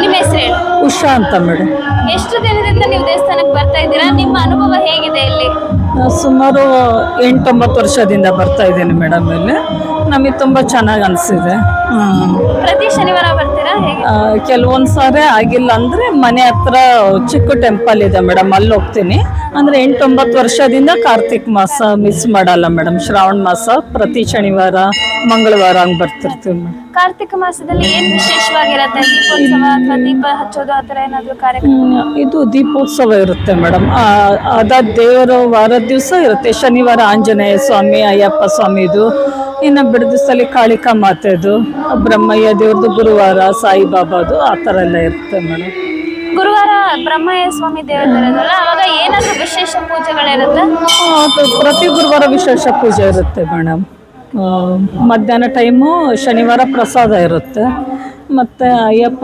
ನಿಮ್ಮ ಹೆಸರು ಹೇಳಿ. ಉಷಾ ಅಂತ ಮೇಡಮ್. ಎಷ್ಟು ದಿನದಿಂದ ನೀವು ದೇವಸ್ಥಾನಕ್ಕೆ ಬರ್ತಾ ಇದ್ದೀರಾ? ನಿಮ್ಮ ಅನುಭವ ಹೇಗಿದೆ ಇಲ್ಲಿ? ಸುಮಾರು 8-9 ವರ್ಷದಿಂದ ಬರ್ತಾ ಇದ್ದೀನಿ ಮೇಡಮ್. ಇಲ್ಲಿ ನಮಗೆ ತುಂಬ ಚೆನ್ನಾಗಿ ಅನಿಸಿದೆ. ಪ್ರತಿ ಶನಿವಾರ ಬರ್ತೀರಾ ಹೇಗೆ? ಕೆಲವೊಂದು ಸಾರಿ ಆಗಿಲ್ಲ ಅಂದರೆ ಮನೆ ಹತ್ರ ಚಿಕ್ಕ ಟೆಂಪಲ್ ಇದೆ ಮೇಡಮ್, ಅಲ್ಲಿ ಹೋಗ್ತೀನಿ. ಅಂದರೆ 8-9 ವರ್ಷದಿಂದ ಕಾರ್ತಿಕ್ ಮಾಸ ಮಿಸ್ ಮಾಡಲ್ಲ ಮೇಡಮ್. ಶ್ರಾವಣ ಮಾಸ ಪ್ರತಿ ಶನಿವಾರ ಮಂಗಳವಾರ ಹಂಗೆ ಬರ್ತಿರ್ತೀವಿ ಮೇಡಮ್. ಕಾರ್ತಿಕ ಮಾಸದಲ್ಲಿ ಏನು ವಿಶೇಷವಾಗಿರುತ್ತೆ? ದೀಪೋತ್ಸವ ಅಥವಾ ದೀಪ ಹಚ್ಚೋದು ಆ ಥರ ಏನಾದರೂ ಕಾರ್ಯಕ್ರಮ? ಇದು ದೀಪೋತ್ಸವ ಇರುತ್ತೆ ಮೇಡಮ್. ಅದಾದ ದೇವರು ವಾರದ ದಿವಸ ಇರುತ್ತೆ. ಶನಿವಾರ ಆಂಜನೇಯ ಸ್ವಾಮಿ, ಅಯ್ಯಪ್ಪ ಸ್ವಾಮಿದು, ಇನ್ನು ಬಿಡ ದಿವಸದಲ್ಲಿ ಕಾಳಿಕಾ ಮಾತೆದು, ಬ್ರಹ್ಮಯ್ಯ ದೇವ್ರದ್ದು ಗುರುವಾರ, ಸಾಯಿಬಾಬಾದು ಆ ಥರ ಎಲ್ಲ ಇರುತ್ತೆ ಮೇಡಮ್. ಗುರುವಾರ ಬ್ರಹ್ಮಯ್ಯ ಸ್ವಾಮಿ ದೇವರಿರಲ್ಲ, ಅವಾಗ ಏನಾದರೂ ವಿಶೇಷ ಪೂಜೆಗಳಿರುತ್ತೆ? ಅದು ಪ್ರತಿ ಗುರುವಾರ ವಿಶೇಷ ಪೂಜೆ ಇರುತ್ತೆ ಮೇಡಮ್. ಮಧ್ಯಾಹ್ನ ಟೈಮು ಶನಿವಾರ ಪ್ರಸಾದ ಇರುತ್ತೆ. ಮತ್ತು ಅಯ್ಯಪ್ಪ